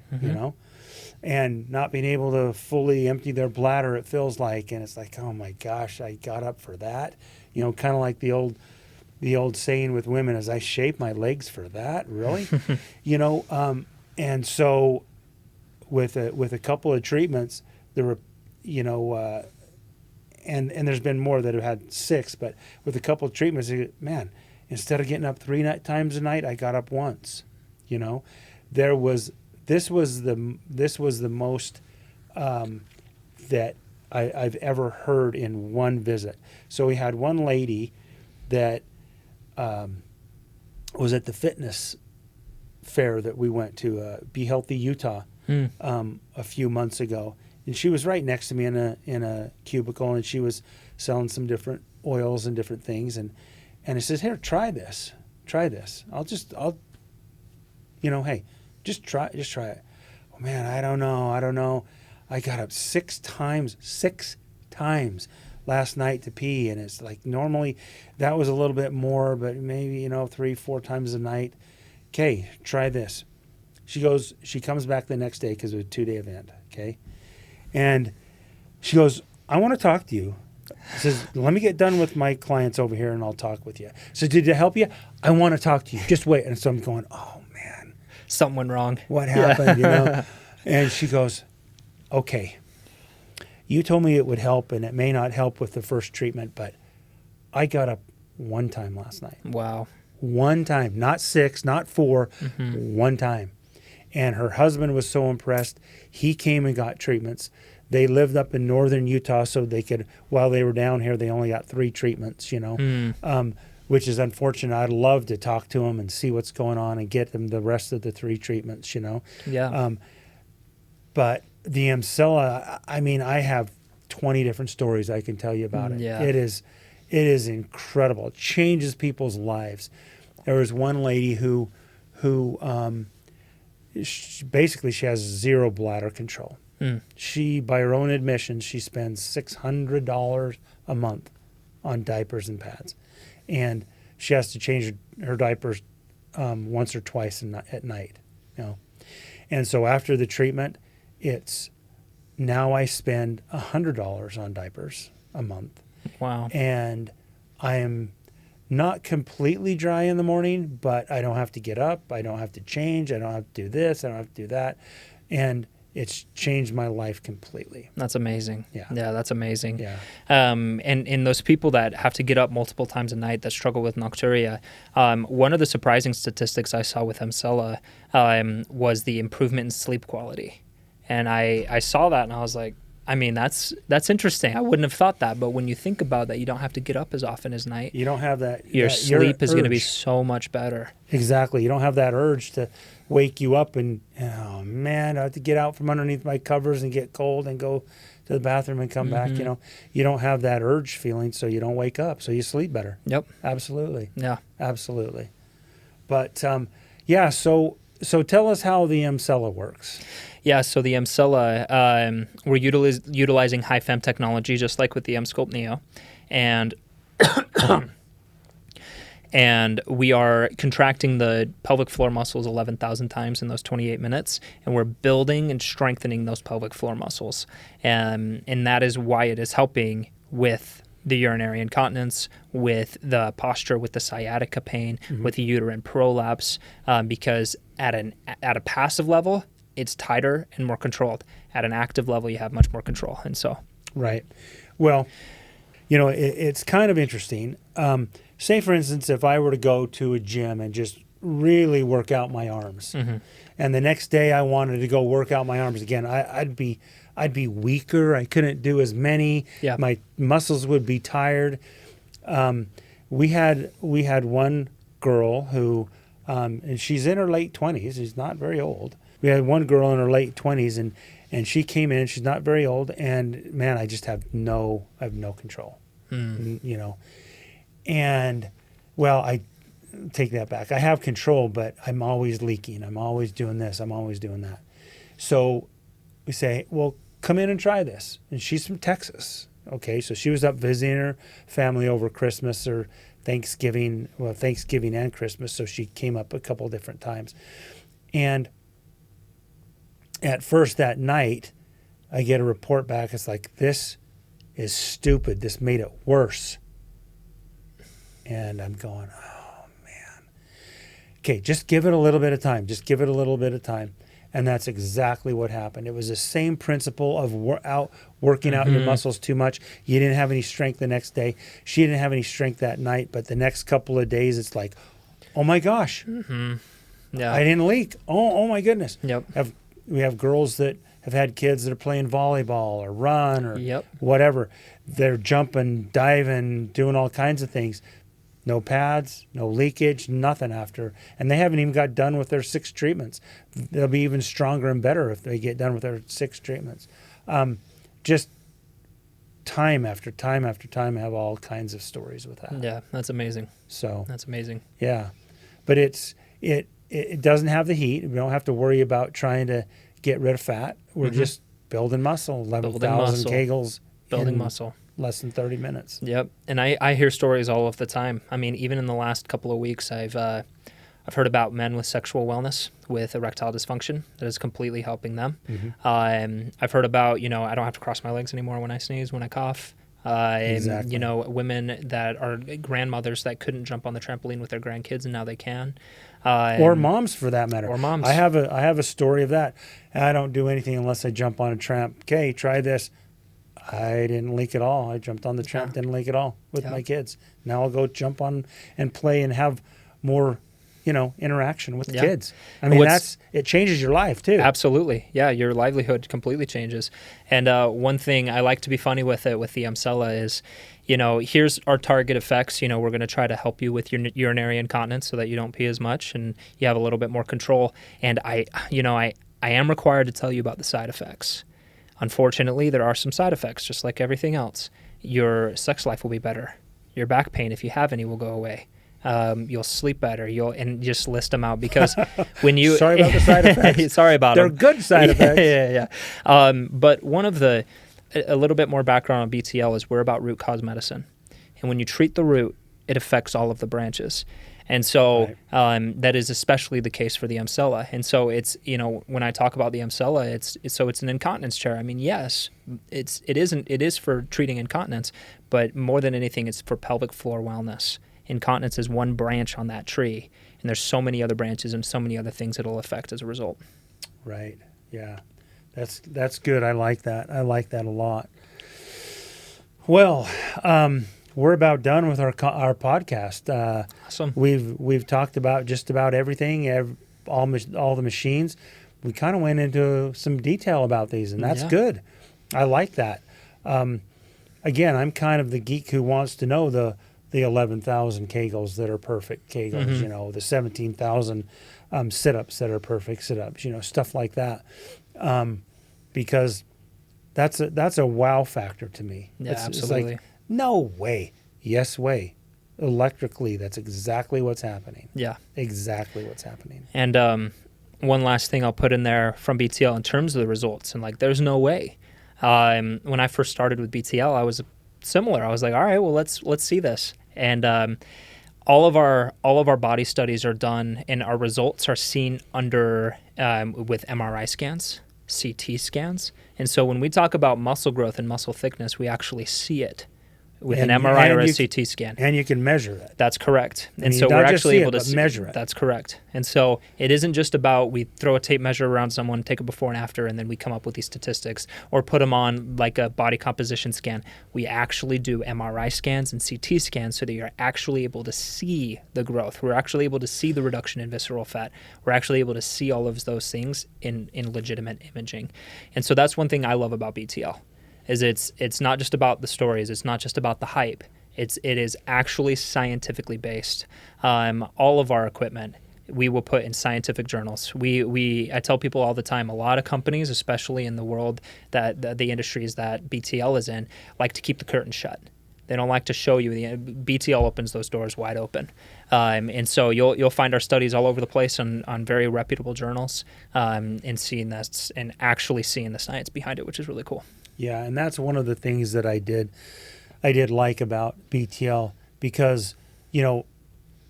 and not being able to fully empty their bladder, it feels like. And it's like, oh my gosh, I got up for that. Kind of like the old the old saying with women is, I shave my legs for that, really? And so with a couple of treatments, there were, and there's been more that have had 6, but with a couple of treatments, man, instead of getting up 3 times a night, I got up once. This was the most that I've ever heard in one visit. So we had one lady that was at the fitness fair that we went to, Be Healthy Utah, a few months ago, and she was right next to me in a cubicle, and she was selling some different oils and different things, and I says, here, try this. I'll hey, just try it. Oh man, I don't know. I got up 6 times last night to pee, and it's like normally that was a little bit more, but maybe 3-4 times a night. Okay, try this. She comes back the next day because it was a 2-day event. Okay, and she goes, I want to talk to you. Says, let me get done with my clients over here and I'll talk with you. So did it help you? I want to talk to you. Just wait. And so I'm going, oh man, something went wrong. What happened? And she goes, okay, you told me it would help, and it may not help with the first treatment, but I got up 1 time last night. Wow. 1 time, not 6, not 4, 1 time. And her husband was so impressed. He came and got treatments. They lived up in northern Utah, so they could, while they were down here, they only got 3 treatments, which is unfortunate. I'd love to talk to them and see what's going on and get them the rest of the 3 treatments, Yeah. But the Emsella, I have 20 different stories I can tell you about it. Yeah. It is incredible. It changes people's lives. There was one lady who basically she has 0 bladder control. She, by her own admission, she spends $600 a month on diapers and pads, and she has to change her diapers once or twice at night. And so after the treatment, it's now I spend $100 on diapers a month. Wow. And I am not completely dry in the morning, but I don't have to get up. I don't have to change. I don't have to do this. I don't have to do that. And it's changed my life completely. That's amazing. Yeah. Yeah, that's amazing. Yeah. And those people that have to get up multiple times a night that struggle with nocturia, one of the surprising statistics I saw with Emsella was the improvement in sleep quality. And I saw that and I was like, that's interesting. I wouldn't have thought that, but when you think about that, you don't have to get up as often as night. You don't have that. Your sleep is going to be so much better. Exactly. You don't have that urge to wake you up and, oh man, I have to get out from underneath my covers and get cold and go to the bathroom and come back. You don't have that urge feeling, so you don't wake up, so you sleep better. Yep. Absolutely. Yeah. Absolutely. But so tell us how the Emsella works. Yeah, so the Emsella, we're utilizing high-fem technology, just like with the Emsculpt Neo, and and we are contracting the pelvic floor muscles 11,000 times in those 28 minutes, and we're building and strengthening those pelvic floor muscles, and that is why it is helping with the urinary incontinence, with the posture, with the sciatica pain, with the uterine prolapse, because at a passive level, it's tighter and more controlled. At an active level, you have much more control. And so, right. Well, it's kind of interesting. Say, for instance, if I were to go to a gym and just really work out my arms, and the next day I wanted to go work out my arms again, I'd be weaker. I couldn't do as many. Yeah. My muscles would be tired. We had one girl who, and she's in her late 20s. She's not very old. We had one girl in her late 20s, and she came in. She's not very old, and man, I just have no control. And well, I take that back. I have control, but I'm always leaking. I'm always doing this. I'm always doing that. So we say, well, come in and try this. And she's from Texas. Okay, so she was up visiting her family over Christmas or Thanksgiving and Christmas. So she came up a couple different times. And at first that night, I get a report back. It's like, this is stupid. This made it worse. And I'm going, oh man. Okay, just give it a little bit of time. Just give it a little bit of time. And that's exactly what happened. It was the same principle of working out your muscles too much. You didn't have any strength the next day. She didn't have any strength that night. But the next couple of days, it's like, oh my gosh, Yeah. I didn't leak. Oh my goodness. Yep. We have girls that have had kids that are playing volleyball or run or Yep. whatever. They're jumping, diving, doing all kinds of things. No pads, no leakage, nothing after. And they haven't even got done with their 6 treatments. They'll be even stronger and better if they get done with their 6 treatments. Just time after time after time, I have all kinds of stories with that. Yeah, that's amazing. So That's amazing. yeah, but it doesn't have the heat. We don't have to worry about trying to get rid of fat. We're just building muscle, 11,000 muscle. Kegels, Building in muscle. less than 30 minutes. Yep. And I hear stories all of the time. I mean, even in the last couple of weeks, I've heard about men with sexual wellness with erectile dysfunction that is completely helping them. I've heard about, I don't have to cross my legs anymore when I sneeze, when I cough. Exactly. Women that are grandmothers that couldn't jump on the trampoline with their grandkids and now they can. Or moms, for that matter. Or moms. I have a story of that. I don't do anything unless I jump on a tramp. Okay, try this. I didn't leak at all. I jumped on the tramp, didn't leak at all with my kids. Now I'll go jump on and play and have more, interaction with the kids. I mean, it changes your life too. Absolutely. Yeah, your livelihood completely changes. And one thing I like to be funny with it with the Emsella is, here's our target effects. We're going to try to help you with your urinary incontinence so that you don't pee as much and you have a little bit more control. And I am required to tell you about the side effects. Unfortunately, there are some side effects, just like everything else. Your sex life will be better. Your back pain, if you have any, will go away. You'll sleep better. And just list them out because when you sorry about the side effects. Sorry about They're them. good side effects. Yeah. But one of a little bit more background on BTL is we're about root cause medicine, and when you treat the root, it affects all of the branches. And so that is especially the case for the Emsella. And so it's, when I talk about the Emsella, it's an incontinence chair. I mean, yes, it is for treating incontinence, but more than anything, it's for pelvic floor wellness. Incontinence is one branch on that tree, and there's so many other branches and so many other things it'll affect as a result. Right. Yeah. That's good. I like that. I like that a lot. Well, we're about done with our podcast. Awesome. We've talked about just about everything, all the machines. We kind of went into some detail about these, and that's good. I like that. Again, I'm kind of the geek who wants to know the 11,000 Kegels that are perfect Kegels, the 17,000 sit-ups that are perfect sit-ups, stuff like that, because that's a wow factor to me. Yeah, It's absolutely. like, no way. Yes way. Electrically, that's exactly what's happening. Yeah. Exactly what's happening. And one last thing I'll put in there from BTL in terms of the results, and there's no way. When I first started with BTL, I was similar. I was like, all right, well, let's see this. And all of our body studies are done, and our results are seen under with MRI scans, CT scans. And so when we talk about muscle growth and muscle thickness, we actually see it with an MRI or a CT scan. And you can measure it. That's correct. I And mean, so not we're just actually see able it, to but measure it. That's correct. And so it isn't just about we throw a tape measure around someone, take a before and after, and then we come up with these statistics, or put them on like a body composition scan. We actually do MRI scans and CT scans so that you're actually able to see the growth. We're actually able to see the reduction in visceral fat. We're actually able to see all of those things in legitimate imaging. And so that's one thing I love about BTL, is it's not just about the stories. It's not just about the hype. It is actually scientifically based. All of our equipment we will put in scientific journals. I tell people all the time, a lot of companies, especially in the world that the industries that BTL is in, like to keep the curtain shut. They don't like to show you. BTL opens those doors wide open. And so you'll find our studies all over the place on very reputable journals, and seeing this and actually seeing the science behind it, which is really cool. Yeah, and that's one of the things that I did like about BTL, because,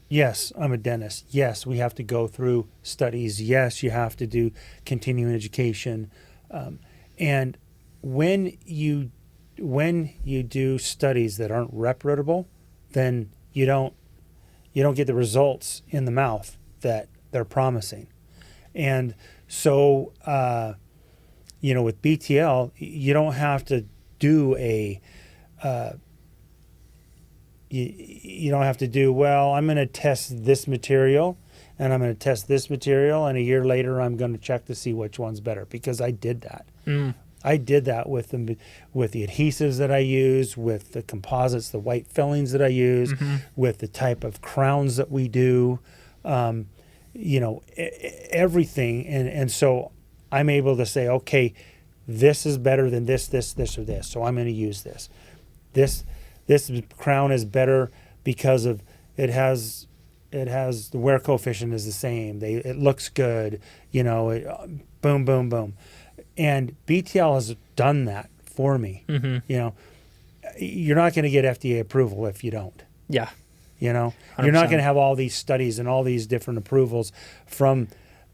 yes, I'm a dentist. Yes, we have to go through studies. Yes, you have to do continuing education. And when you do studies that aren't reputable, then you don't you don't get the results in the mouth that they're promising. And so, with BTL, you don't have to do you don't have to do, well, I'm going to test this material and I'm going to test this material, and a year later I'm going to check to see which one's better, because I did that. I did that with the adhesives that I use, with the composites, the white fillings that I use, with the type of crowns that we do, everything. And so I'm able to say, okay, this is better than this, or this. So I'm going to use this. This crown is better because of it has the wear coefficient is the same. It looks good, boom, boom, boom. And BTL has done that for me. You're not going to get FDA approval if you don't. Yeah. You're 100%. not going to have all these studies and all these different approvals from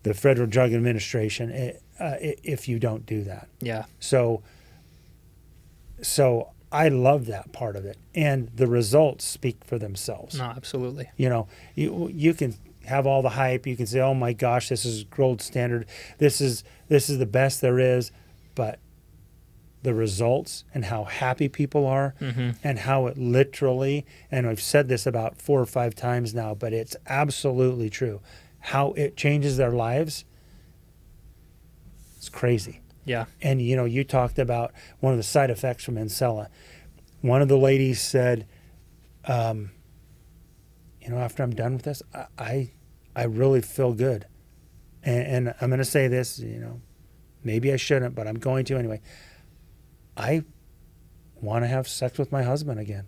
the Federal Drug Administration if you don't do that. Yeah. So I love that part of it, and the results speak for themselves. No, absolutely. You can have all the hype. You can say, "Oh my gosh, this is gold standard. This is the best there is," but the results and how happy people are, and how it literally, and I've said this about 4 or 5 times now, but it's absolutely true, how it changes their lives. It's crazy. Yeah. And you talked about one of the side effects from Encella. One of the ladies said, after I'm done with this, I really feel good. And I'm going to say this, maybe I shouldn't, but I'm going to anyway. I want to have sex with my husband again.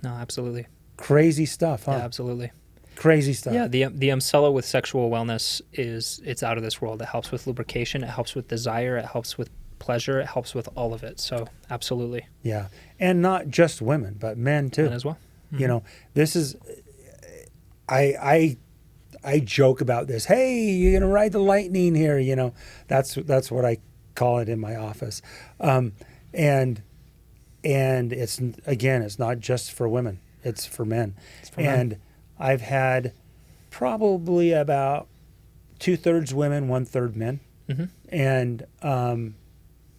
No, absolutely. Crazy stuff, huh? Yeah, absolutely. Crazy stuff. Yeah, the Emcella with sexual wellness it's out of this world. It helps with lubrication. It helps with desire. It helps with pleasure. It helps with all of it. So absolutely. Yeah, and not just women, but men too. Men as well. This is, I joke about this. Hey, you're gonna ride the lightning here. That's what I call it in my office. And it's not just for women. It's for men. And I've had probably about 2/3 women, 1/3 men, and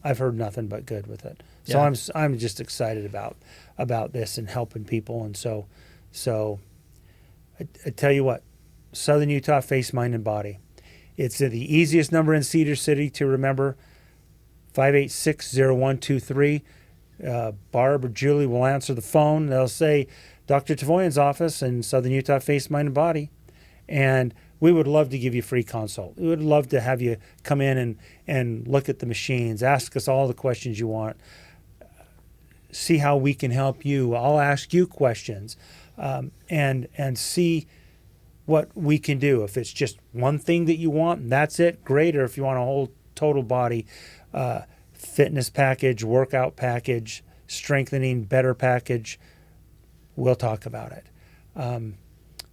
I've heard nothing but good with it. So Yeah. I'm just excited about this and helping people. And so I tell you what, Southern Utah Face, Mind, and Body. It's the easiest number in Cedar City to remember. 586-0123. Barb or Julie will answer the phone. They'll say, Dr. Tavoyan's office in Southern Utah Face, Mind, and Body. And we would love to give you a free consult. We would love to have you come in and look at the machines, ask us all the questions you want, see how we can help you. I'll ask you questions, and see what we can do. If it's just one thing that you want, and that's it, great. Or if you want a whole total body fitness package, workout package, strengthening, better package, we'll talk about it.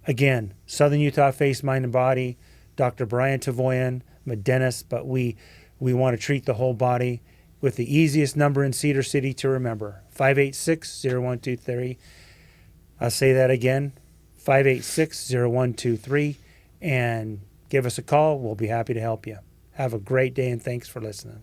Again, Southern Utah Face, Mind, and Body, Dr. Brian Tavoyan. I'm a dentist, but we want to treat the whole body with the easiest number in Cedar City to remember, 586-0123. I'll say that again, 586-0123, and give us a call. We'll be happy to help you. Have a great day, and thanks for listening.